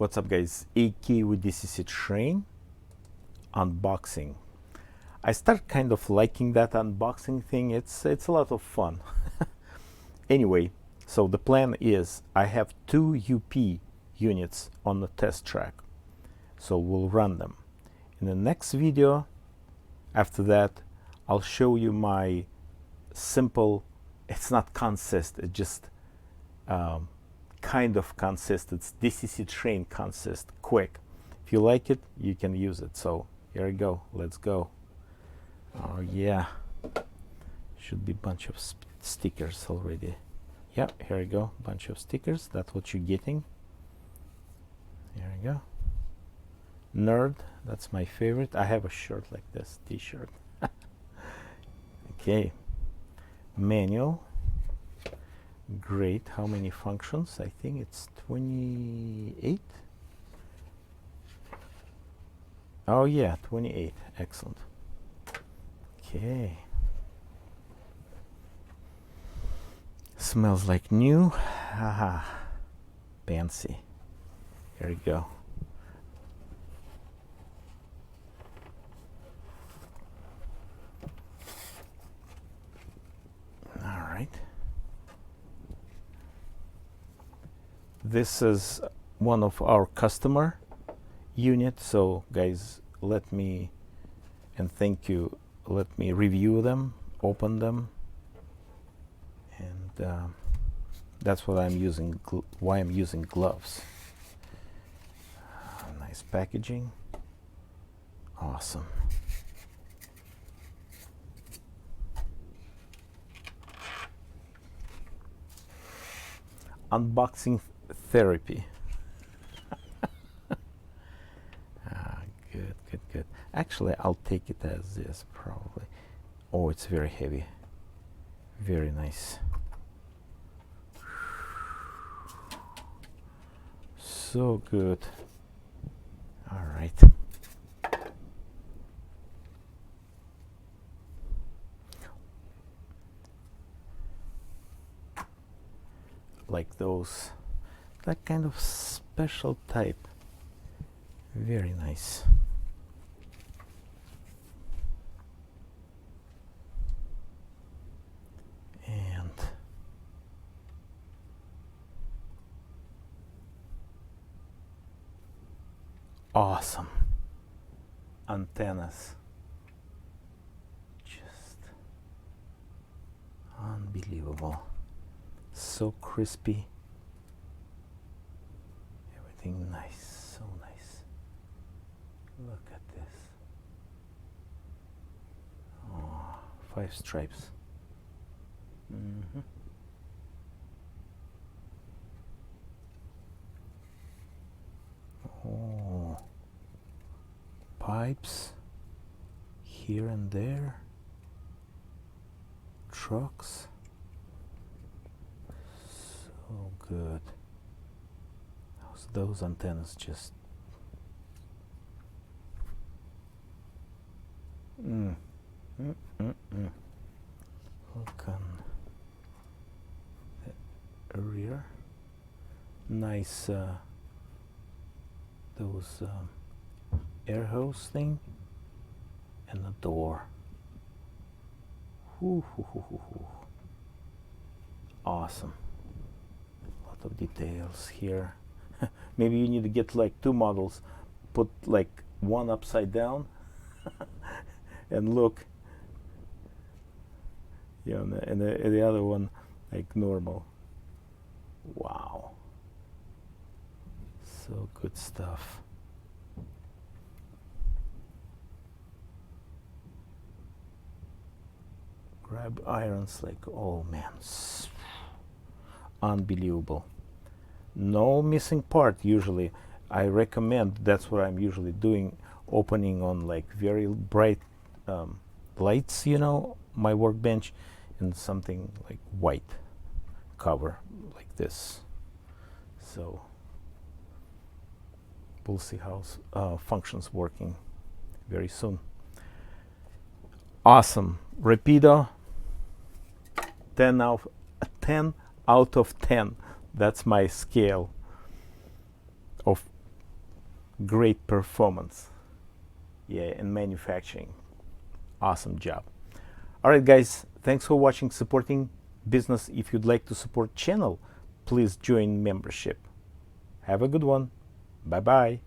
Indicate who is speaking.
Speaker 1: What's up, guys? EK with DCC train unboxing. I start kind of liking that unboxing thing. It's a lot of fun. Anyway, so the plan is I have 2 UP units on the test track, so we'll run them. In the next video after that, I'll show you my simple, it's not consist, it just kind of consist. It's DCC train consist, quick. If you like it, you can use it. So here we go, let's go. Oh yeah, should be bunch of stickers already. Yeah, here we go, bunch of stickers. That's what you're getting. Here we go. Nerd, that's my favorite. I have a shirt like this, t-shirt. Okay, manual. Great. How many functions? I think it's 28. Oh yeah, 28. Excellent. Okay. Smells like new. Haha. Fancy. Here we go. All right. This is one of our customer units, so guys, let me, and thank you, let me review them, open them, and that's what I'm using, why I'm using gloves. Nice packaging. Awesome. Unboxing therapy. Good. Actually, I'll take it as is probably. Oh, it's very heavy. Very nice. So good. All right. Like those, that kind of special type. Very nice. And awesome antennas. Just unbelievable. So crispy. Everything nice, so nice. Look at this. Oh, 5 stripes. Oh, pipes here and there. Trucks. So good. Those antennas just Look on the rear. Nice those air hose thing and the door. Awesome. A lot of details here. Maybe you need to get like 2 models, put like one upside down and look, yeah, and the other one like normal. Wow, so good stuff. Grab irons, like, oh man, unbelievable. No missing part. Usually I recommend, that's what I'm usually doing, opening on like very bright lights, you know, my workbench, and something like white cover like this. So we'll see how functions working very soon. Awesome. Rapido, 10 out of 10. That's my scale of great performance. Yeah, in manufacturing. Awesome job. All right, guys, thanks for watching Supporting Business. If you'd like to support channel, please join membership. Have a good one. Bye bye.